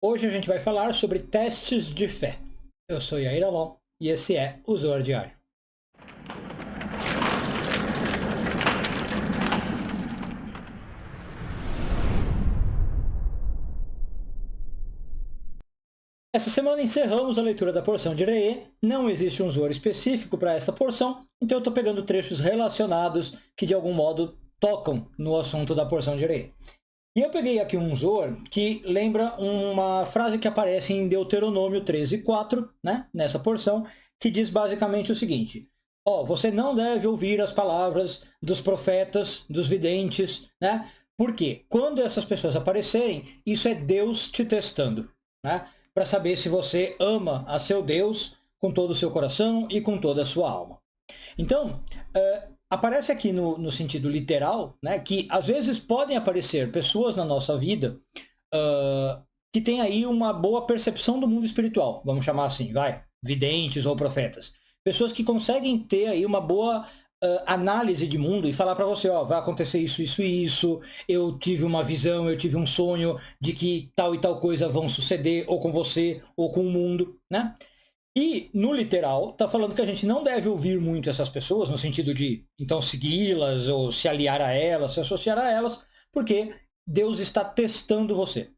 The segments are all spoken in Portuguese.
Hoje a gente vai falar sobre testes de fé. Eu sou Yair Alon e esse é o Zoar Diário. Essa semana encerramos a leitura da porção de Re'ê. Não existe um Zoar específico para esta porção, então eu estou pegando trechos relacionados que de algum modo tocam no assunto da porção de Re'ê. E eu peguei aqui um Zoar que lembra uma frase que aparece em Deuteronômio 13:4, né, nessa porção, que diz basicamente o seguinte: você não deve ouvir as palavras dos profetas, dos videntes, né? Porque quando essas pessoas aparecerem, isso é Deus te testando, né? Para saber se você ama a seu Deus com todo o seu coração e com toda a sua alma. Então, aparece aqui no sentido literal, né, que às vezes podem aparecer pessoas na nossa vida que têm aí uma boa percepção do mundo espiritual, vamos chamar assim, videntes ou profetas. Pessoas que conseguem ter aí uma boa análise de mundo e falar para você, vai acontecer isso, isso e isso, eu tive uma visão, eu tive um sonho de que tal e tal coisa vão suceder, ou com você, ou com o mundo, né? E, no literal, está falando que a gente não deve ouvir muito essas pessoas, no sentido de, então, segui-las, ou se aliar a elas, se associar a elas, porque Deus está testando você.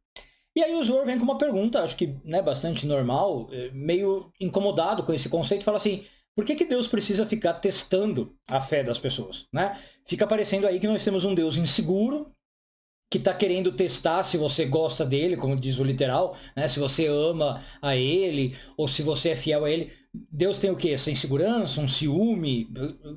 E aí o Zoar vem com uma pergunta, acho que bastante normal, meio incomodado com esse conceito, fala assim: por que Deus precisa ficar testando a fé das pessoas, né? Fica parecendo aí que nós temos um Deus inseguro, que está querendo testar se você gosta dele, como diz o literal, né? Se você ama a ele, ou se você é fiel a ele. Deus tem o quê? Essa insegurança, um ciúme?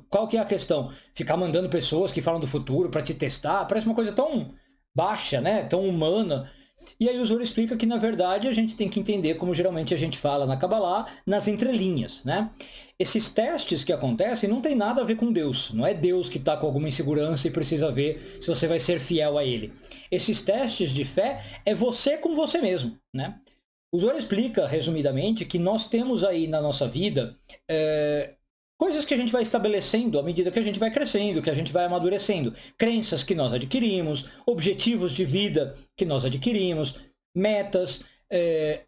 Qual que é a questão? Ficar mandando pessoas que falam do futuro para te testar? Parece uma coisa tão baixa, né? Tão humana. E aí o Zoar explica que, na verdade, a gente tem que entender, como geralmente a gente fala na Kabbalah, nas entrelinhas, né? Esses testes que acontecem não tem nada a ver com Deus. Não é Deus que está com alguma insegurança e precisa ver se você vai ser fiel a ele. Esses testes de fé é você com você mesmo, né? O Zoar explica, resumidamente, que nós temos aí na nossa vida coisas que a gente vai estabelecendo à medida que a gente vai crescendo, que a gente vai amadurecendo. Crenças que nós adquirimos, objetivos de vida que nós adquirimos, metas,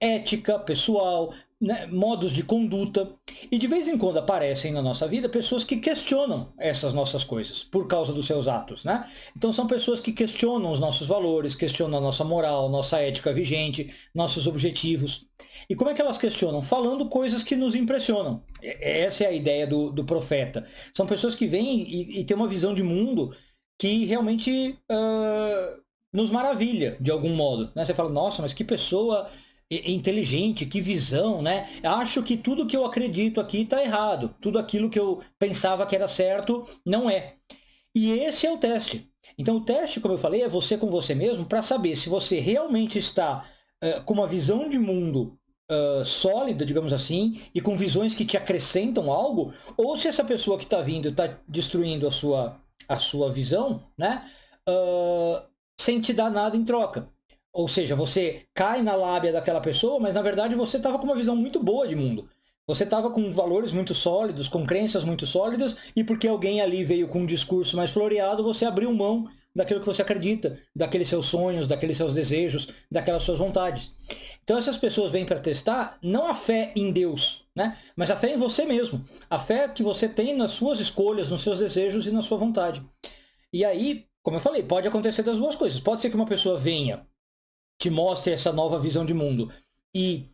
ética pessoal, né, modos de conduta. E de vez em quando aparecem na nossa vida pessoas que questionam essas nossas coisas por causa dos seus atos, né? Então são pessoas que questionam os nossos valores, questionam a nossa moral, nossa ética vigente, nossos objetivos. E como é que elas questionam? Falando coisas que nos impressionam. Essa é a ideia do profeta. São pessoas que vêm e têm uma visão de mundo que realmente nos maravilha, de algum modo, né? Você fala: nossa, mas que pessoa inteligente, que visão, né? Acho que tudo que eu acredito aqui está errado. Tudo aquilo que eu pensava que era certo, não é. E esse é o teste. Então o teste, como eu falei, é você com você mesmo, para saber se você realmente está com uma visão de mundo sólida, digamos assim, e com visões que te acrescentam algo, ou se essa pessoa que está vindo está destruindo a sua visão, né? Sem te dar nada em troca. Ou seja, você cai na lábia daquela pessoa, mas na verdade você estava com uma visão muito boa de mundo. Você estava com valores muito sólidos, com crenças muito sólidas, e porque alguém ali veio com um discurso mais floreado, você abriu mão daquilo que você acredita, daqueles seus sonhos, daqueles seus desejos, daquelas suas vontades. Então essas pessoas vêm para testar não a fé em Deus, né? Mas a fé em você mesmo. A fé que você tem nas suas escolhas, nos seus desejos e na sua vontade. E aí, como eu falei, pode acontecer das duas coisas. Pode ser que uma pessoa venha, te mostre essa nova visão de mundo e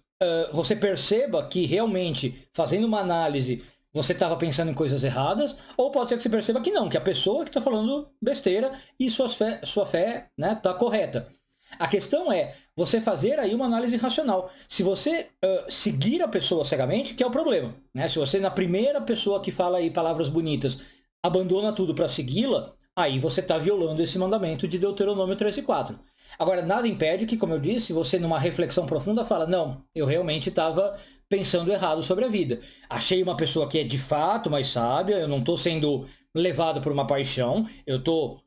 você perceba que realmente, fazendo uma análise, você estava pensando em coisas erradas, ou pode ser que você perceba que não, que a pessoa que está falando besteira e sua fé, né, está correta. A questão é você fazer aí uma análise racional. Se você seguir a pessoa cegamente, que é o problema, né? Se você, na primeira pessoa que fala aí palavras bonitas, abandona tudo para segui-la, aí você está violando esse mandamento de Deuteronômio 13:4. Agora, nada impede que, como eu disse, você numa reflexão profunda fala: não, eu realmente estava pensando errado sobre a vida. Achei uma pessoa que é de fato mais sábia, eu não estou sendo levado por uma paixão, eu estou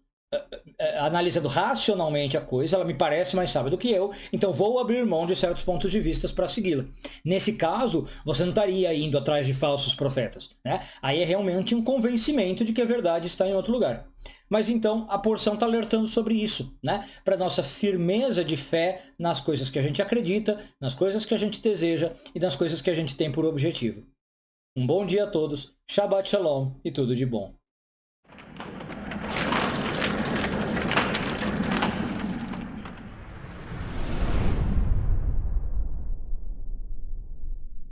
analisando racionalmente a coisa, ela me parece mais sábia do que eu, então vou abrir mão de certos pontos de vista para segui-la. Nesse caso, você não estaria indo atrás de falsos profetas, né? Aí é realmente um convencimento de que a verdade está em outro lugar. Mas então a porção está alertando sobre isso, né? Para nossa firmeza de fé nas coisas que a gente acredita, nas coisas que a gente deseja e nas coisas que a gente tem por objetivo. Um bom dia a todos, Shabbat Shalom e tudo de bom.